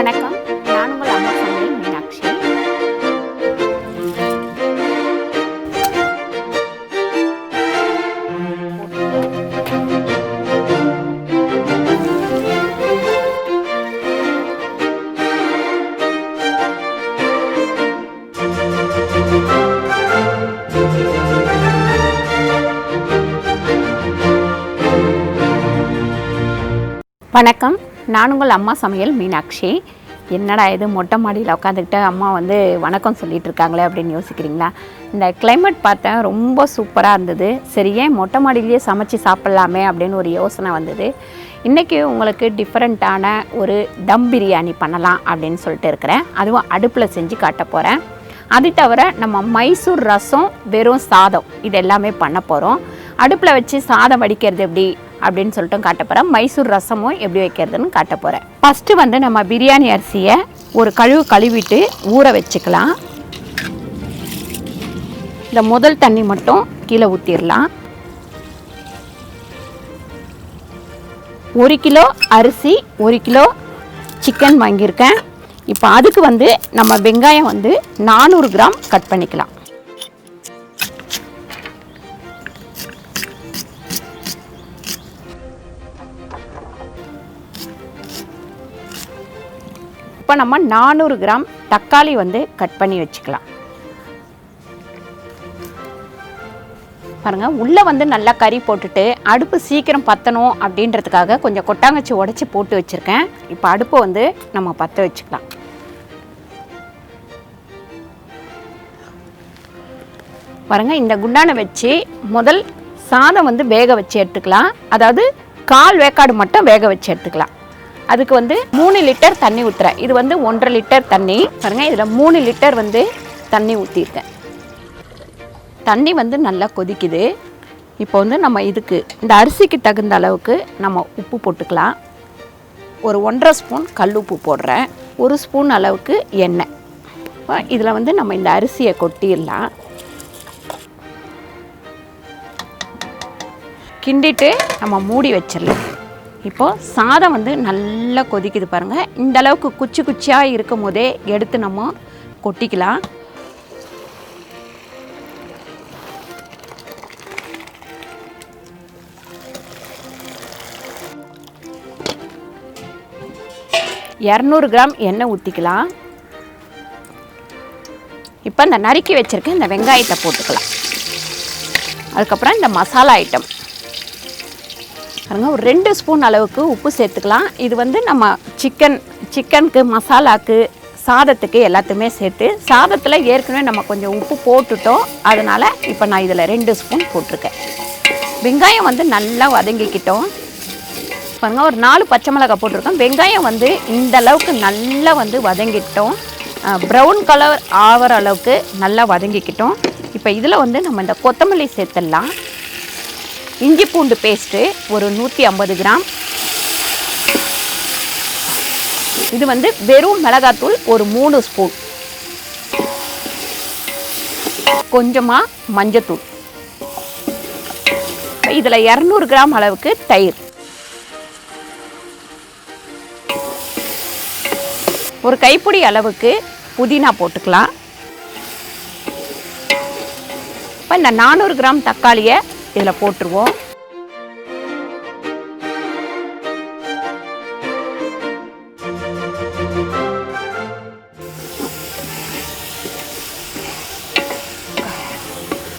வணக்கம். நான் உங்கள் அம்மா சமையல் மீனாட்சி. வணக்கம். நான் உங்கள் அம்மா சமையல் மீனாட்சி. என்னடா இது மொட்டை மாடியில் உட்காந்துக்கிட்டு அம்மா வணக்கம் சொல்லிகிட்டு இருக்காங்களே அப்படின்னு யோசிக்கிறீங்களா? இந்த கிளைமேட் பார்த்தேன், ரொம்ப சூப்பராக இருந்தது. சரி, ஏன் மொட்டை மாடியிலேயே சமைச்சு சாப்பிட்லாமே அப்படின்னு ஒரு யோசனை வந்தது. இன்றைக்கி உங்களுக்கு டிஃப்ரெண்ட்டான ஒரு தம் பிரியாணி பண்ணலாம் அப்படின்னு சொல்லிட்டு இருக்கிறேன். அதுவும் அடுப்பில் செஞ்சு காட்ட போகிறேன். அது தவிர நம்ம மைசூர் ரசம், வெறும் சாதம், இது எல்லாமே பண்ண போகிறோம். அடுப்பில் வச்சு சாதம் வடிக்கிறது எப்படி அப்படின்னு சொல்லிட்டு காட்ட போகிறேன். மைசூர் ரசமும் எப்படி வைக்கிறதுன்னு காட்ட போகிறேன். ஃபஸ்ட்டு நம்ம பிரியாணி அரிசியை ஒரு கழுவிட்டு ஊற வச்சுக்கலாம். இந்த முதல் தண்ணி மட்டும் கீழே ஊற்றிடலாம். 1 கிலோ அரிசி, 1 கிலோ சிக்கன் வாங்கியிருக்கேன். இப்போ அதுக்கு நம்ம வெங்காயம் 400 கிராம் கட் பண்ணிக்கலாம். இப்போ நம்ம 400 கிராம் தக்காளி கட் பண்ணி வச்சுக்கலாம். பாருங்கள், உள்ளே நல்லா கறி போட்டுட்டு அடுப்பு சீக்கிரம் பற்றணும் அப்படின்றதுக்காக கொஞ்சம் கொட்டாங்கச்சி உடச்சி போட்டு வச்சுருக்கேன். இப்போ அடுப்பை நம்ம பற்ற வச்சுக்கலாம். பாருங்கள், இந்த குண்டானை வச்சு முதல் சாதம் வேக வச்சு எடுத்துக்கலாம். அதாவது 1/4 வேக்காடு மட்டும் வேக வச்சு எடுத்துக்கலாம். அதுக்கு 3 லிட்டர் தண்ணி ஊற்றுறேன். இது 1.5 லிட்டர் தண்ணி. பாருங்கள், இதில் 3 லிட்டர் தண்ணி ஊற்றிருக்கேன். தண்ணி நல்லா கொதிக்குது. இப்போ நம்ம இதுக்கு இந்த அரிசிக்கு தகுந்த அளவுக்கு நம்ம உப்பு போட்டுக்கலாம். ஒரு 1.5 ஸ்பூன் கல் உப்பு போடுறேன். 1 ஸ்பூன் அளவுக்கு எண்ணெய். இதில் நம்ம இந்த அரிசியை கொட்டிடலாம். கிண்டிட்டு நம்ம மூடி வச்சிடலாம். இப்போது சாதம் நல்லா கொதிக்குது பாருங்கள். இந்த அளவுக்கு குச்சி குச்சியாக இருக்கும் போதே எடுத்து நம்ம கொட்டிக்கலாம். $200 கிராம் எண்ணெய் ஊற்றிக்கலாம். இப்போ இந்த நறுக்கி வச்சுருக்க இந்த வெங்காயத்தை போட்டுக்கலாம். அதுக்கப்புறம் இந்த மசாலா ஐட்டம் பாருங்கள், ஒரு 2 ஸ்பூன் அளவுக்கு உப்பு சேர்த்துக்கலாம். இது நம்ம சிக்கனுக்கு, மசாலாவுக்கு, சாதத்துக்கு எல்லாத்தையுமே சேர்த்து, சாதத்தில் ஏற்கனவே நம்ம கொஞ்சம் உப்பு போட்டுட்டோம். அதனால் இப்போ நான் இதில் 2 ஸ்பூன் போட்டிருக்கேன். வெங்காயம் நல்லா வதங்கிக்கிட்டோம். பாருங்கள், ஒரு 4 பச்சை மிளகாய் போட்டிருக்கோம். வெங்காயம் இந்த அளவுக்கு நல்லா வதங்கிட்டோம். ப்ரௌன் கலர் ஆகிற அளவுக்கு நல்லா வதங்கிக்கிட்டோம். இப்போ இதில் நம்ம இந்த கொத்தமல்லி சேர்த்துடலாம். இஞ்சி பூண்டு பேஸ்ட்டு ஒரு 150 கிராம். இது வெறும் மிளகாத்தூள் ஒரு 3 ஸ்பூன். கொஞ்சமாக மஞ்சத்தூள். இதில் 200 கிராம் அளவுக்கு தயிர். ஒரு கைப்பிடி அளவுக்கு புதினா போட்டுக்கலாம். இப்போ இந்த 400 கிராம் தக்காளியை இதில் போட்டுருவோம்.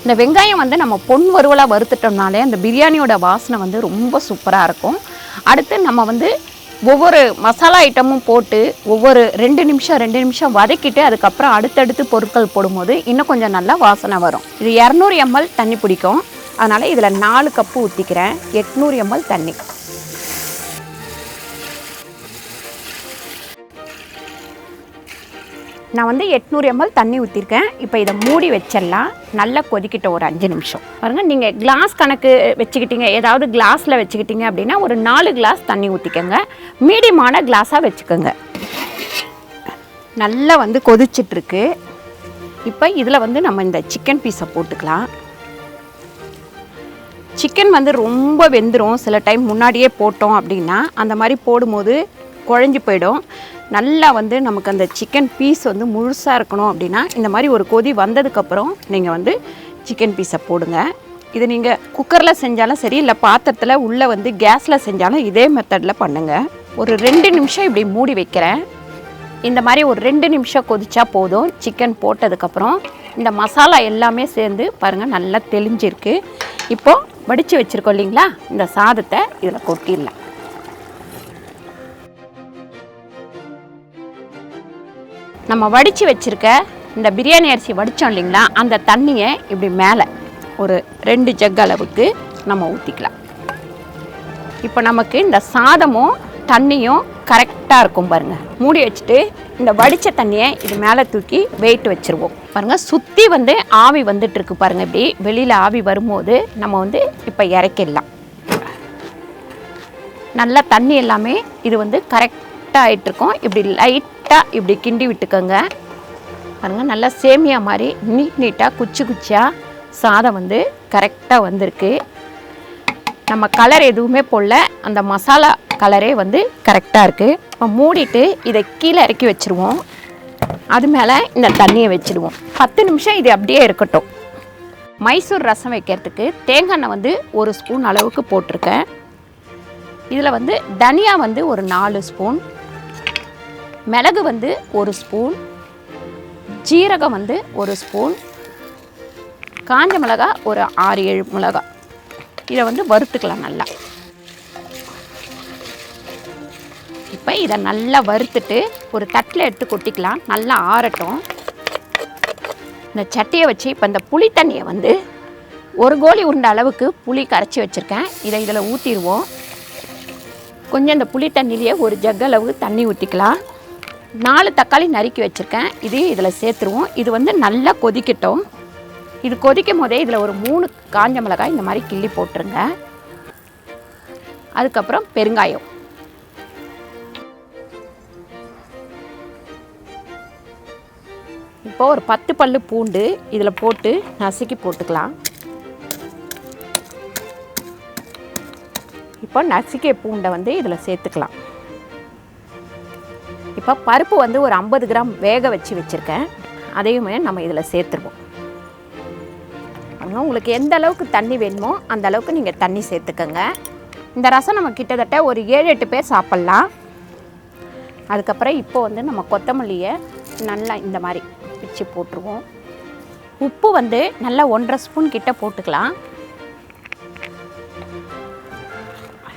இந்த வெங்காயம் நம்ம பொன் வறுவலாக வறுத்துட்டோம்னாலே அந்த பிரியாணியோட வாசனை ரொம்ப சூப்பராக இருக்கும். அடுத்து நம்ம ஒவ்வொரு மசாலா ஐட்டமும் போட்டு ஒவ்வொரு 2 நிமிஷம் வதக்கிட்டு அதுக்கப்புறம் அடுத்தடுத்து பொருட்கள் போடும்போது இன்னும் கொஞ்சம் நல்லா வாசனை வரும். இது 200 ml தண்ணி பிடிக்கும். அதனால் இதில் 4 கப்பு ஊற்றிக்கிறேன். 800 ml தண்ணி. நான் 800 ml தண்ணி ஊற்றிருக்கேன். இப்போ இதை மூடி வச்சிடலாம். நல்லா கொதிக்கிட்ட ஒரு 5 நிமிஷம். பாருங்கள், நீங்கள் கிளாஸ் கணக்கு வச்சுக்கிட்டீங்க, ஏதாவது கிளாஸில் வச்சுக்கிட்டீங்க அப்படின்னா ஒரு 4 கிளாஸ் தண்ணி ஊற்றிக்கோங்க. மீடியமான கிளாஸாக வச்சுக்கோங்க. நல்லா கொதிச்சிட்ருக்கு. இப்போ இதில் நம்ம இந்த சிக்கன் பீஸை போட்டுக்கலாம். சிக்கன் ரொம்ப வெந்துடும். சில டைம் முன்னாடியே போட்டோம் அப்படின்னா அந்த மாதிரி போடும்போது குழஞ்சி போயிடும். நல்லா வந்து நமக்கு அந்த சிக்கன் பீஸ் வந்து முழுசாக இருக்கணும் அப்படின்னா இந்த மாதிரி ஒரு கொதி வந்ததுக்கப்புறம் நீங்கள் வந்து சிக்கன் பீஸை போடுங்க. இது நீங்கள் குக்கரில் செஞ்சாலும் சரி, இல்லை பாத்திரத்தில் உள்ளே வந்து கேஸில் செஞ்சாலும் இதே மெத்தடில் பண்ணுங்கள். ஒரு 2 நிமிஷம் இப்படி மூடி வைக்கிறேன். இந்த மாதிரி ஒரு 2 நிமிஷம் கொதிச்சா போதும். சிக்கன் போட்டதுக்கப்புறம் இந்த மசாலா எல்லாமே சேர்ந்து பாருங்கள் நல்லா தெளிஞ்சிருக்கு. இப்போது வடித்து வச்சுருக்கோம் இல்லைங்களா, இந்த சாதத்தை இதில் கொட்டிடலாம். நம்ம வடித்து வச்சுருக்க இந்த பிரியாணி அரிசி வடித்தோம் இல்லைங்களா, அந்த தண்ணியை இப்படி மேலே ஒரு 2 ஜக் அளவுக்கு நம்ம ஊற்றிக்கலாம். இப்போ நமக்கு இந்த சாதமும் தண்ணியும் கரெக்டாக இருக்கும் பாருங்கள். மூடி வச்சுட்டு இந்த வடித்த தண்ணியை இது மேலே தூக்கி வெயிட் வச்சுருவோம். பாருங்கள் சுற்றி வந்து ஆவி வந்துட்டுருக்கு பாருங்கள். இப்படி வெளியில் ஆவி வரும்போது நம்ம வந்து இப்போ இறக்கிடலாம். நல்லா தண்ணி எல்லாமே இது வந்து கரெக்டாக ஆகிட்டுருக்கோம். இப்படி லைட்டாக இப்படி கிண்டி விட்டுக்கோங்க. பாருங்கள் நல்லா சேமியா மாதிரி நீட்டாக குச்சியாக சாதம் வந்து கரெக்டாக வந்திருக்கு. நம்ம கலர் எதுவுமே போடல, அந்த மசாலா கலரே வந்து கரெக்டாக இருக்குது. இப்போ மூடிட்டு இதை கீழே இறக்கி வச்சுருவோம். அது மேலே இந்த தண்ணியை வச்சுடுவோம். 10 நிமிஷம் இது அப்படியே இருக்கட்டும். மைசூர் ரசம் வைக்கிறதுக்கு தேங்காய் எண்ணெய் வந்து 1 ஸ்பூன் அளவுக்கு போட்டிருக்கேன். இதில் வந்து தனியா வந்து ஒரு 4 ஸ்பூன், மிளகு வந்து 1 ஸ்பூன், ஜீரகம் வந்து 1 ஸ்பூன், காஞ்ச மிளகா ஒரு 6-7 மிளகா. இதை வந்து வறுத்துக்கலாம் நல்லா. இப்போ இதை நல்லா வறுத்துட்டு ஒரு தட்டில் எடுத்து கொட்டிக்கலாம். நல்லா ஆறட்டும். இந்த சட்டியை வச்சு இப்போ இந்த புளி தண்ணியை வந்து 1 கோலி உருண்டை அளவுக்கு புளி கரைச்சி வச்சுருக்கேன். இதை இதில் ஊற்றிடுவோம். கொஞ்சம் இந்த புளி தண்ணியிலேயே 1 ஜக் அளவு தண்ணி ஊற்றிக்கலாம். 4 தக்காளி நறுக்கி வச்சுருக்கேன். இதையும் இதில் சேர்த்துருவோம். இது வந்து நல்லா கொதிக்கட்டும். இது கொதிக்கும் போதே இதில் ஒரு 3 காஞ்ச மிளகாய் இந்த மாதிரி கிள்ளி போட்டுருங்க. அதுக்கப்புறம் பெருங்காயம், இப்போ ஒரு 10 பல்லு பூண்டு இதில் போட்டு நசுக்கி போட்டுக்கலாம். இப்போ நசுக்கிய பூண்டை வந்து இதில் சேர்த்துக்கலாம். இப்போ பருப்பு வந்து ஒரு 50 கிராம் வேக வச்சுருக்கேன். அதையுமே நம்ம இதில் சேர்த்துருவோம். உங்களுக்கு எந்த அளவுக்கு தண்ணி வேணுமோ அந்த அளவுக்கு நீங்கள் தண்ணி சேர்த்துக்கோங்க. இந்த ரசம் நம்ம கிட்டத்தட்ட ஒரு 7-8 பேர் சாப்பிட்லாம். அதுக்கப்புறம் இப்போ வந்து நம்ம கொத்தமல்லியை நல்லா இந்த மாதிரி பிச்சு போட்டுருவோம். உப்பு வந்து நல்லா 1.5 ஸ்பூன் கிட்ட போட்டுக்கலாம்.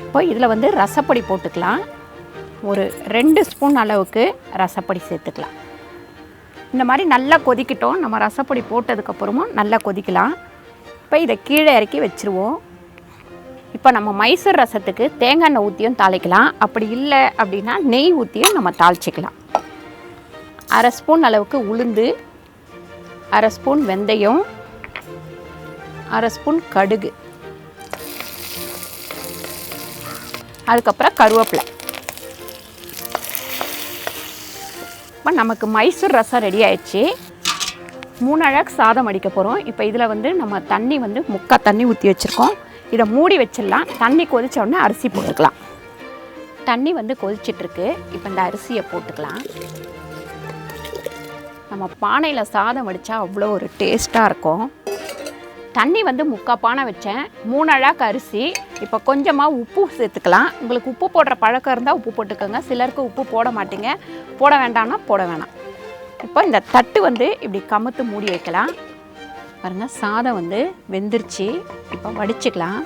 இப்போ இதில் வந்து ரசப்பொடி போட்டுக்கலாம். ஒரு 2 ஸ்பூன் அளவுக்கு ரசப்பொடி சேர்த்துக்கலாம். இந்த மாதிரி நல்லா கொதிக்கட்டும். நம்ம ரசப்பொடி போட்டதுக்கப்புறமும் நல்லா கொதிக்கலாம். இப்போ இதை கீழே இறக்கி வச்சுருவோம். இப்போ நம்ம மைசூர் ரசத்துக்கு தேங்காய் எண்ணெய் ஊற்றியும் தாளிக்கலாம். அப்படி இல்லை அப்படின்னா நெய் ஊற்றியும் நம்ம தாளிச்சிக்கலாம். 1/2 ஸ்பூன் அளவுக்கு உளுந்து, 1/2 ஸ்பூன் வெந்தயம், 1/2 ஸ்பூன் கடுகு, அதுக்கப்புறம் கருவேப்பிலை. இப்போ நமக்கு மைசூர் ரசம் ரெடி ஆயிடுச்சு. 3 அழகு சாதம் அடிக்க போகிறோம். இப்போ இதில் வந்து நம்ம தண்ணி வந்து 3/4 தண்ணி ஊற்றி வச்சுருக்கோம். இதை மூடி வச்சிடலாம். தண்ணி கொதிச்ச உடனே அரிசி போட்டுக்கலாம். தண்ணி வந்து கொதிச்சிட்ருக்கு. இப்போ இந்த அரிசியை போட்டுக்கலாம். நம்ம பானையில் சாதம் வடித்தா அவ்வளோ ஒரு டேஸ்ட்டாக இருக்கும். தண்ணி வந்து 3/4 பானை வச்சேன். 3 அழகு அரிசி. இப்போ கொஞ்சமாக உப்பு சேர்த்துக்கலாம். உங்களுக்கு உப்பு போடுற பழக்கம் இருந்தால் உப்பு போட்டுக்கோங்க. சிலருக்கு உப்பு போட மாட்டீங்க. போட வேண்டாம்னா போட வேணாம். இப்போ இந்த தட்டு வந்து இப்படி கமுத்து மூடி வைக்கலாம். பாருங்கள் சாதம் வந்து வெந்துருச்சு. இப்போ வடிச்சுக்கலாம்.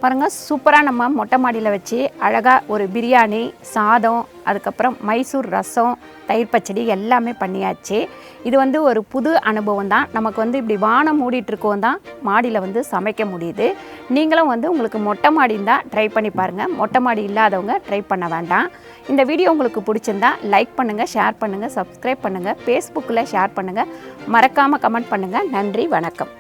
பாருங்கள் சூப்பராக நம்ம மொட்டை மாடியில் வச்சு அழகாக ஒரு பிரியாணி, சாதம், அதுக்கப்புறம் மைசூர் ரசம், தயிர் பச்சடி எல்லாமே பண்ணியாச்சு. இது வந்து ஒரு புது அனுபவம் தான். நமக்கு வந்து இப்படி வானம் மூடிட்டுருக்கோம் தான் மாடியில் வந்து சமைக்க முடியுது. நீங்களும் வந்து உங்களுக்கு மொட்டை மாடி இருந்தால் ட்ரை பண்ணி பாருங்கள். மொட்டை மாடி இல்லாதவங்க ட்ரை பண்ண வேண்டாம். இந்த வீடியோ உங்களுக்கு பிடிச்சிருந்தா லைக் பண்ணுங்கள், ஷேர் பண்ணுங்கள், சப்ஸ்கிரைப் பண்ணுங்கள், ஃபேஸ்புக்கில் ஷேர் பண்ணுங்கள், மறக்காமல் கமெண்ட் பண்ணுங்கள். நன்றி, வணக்கம்.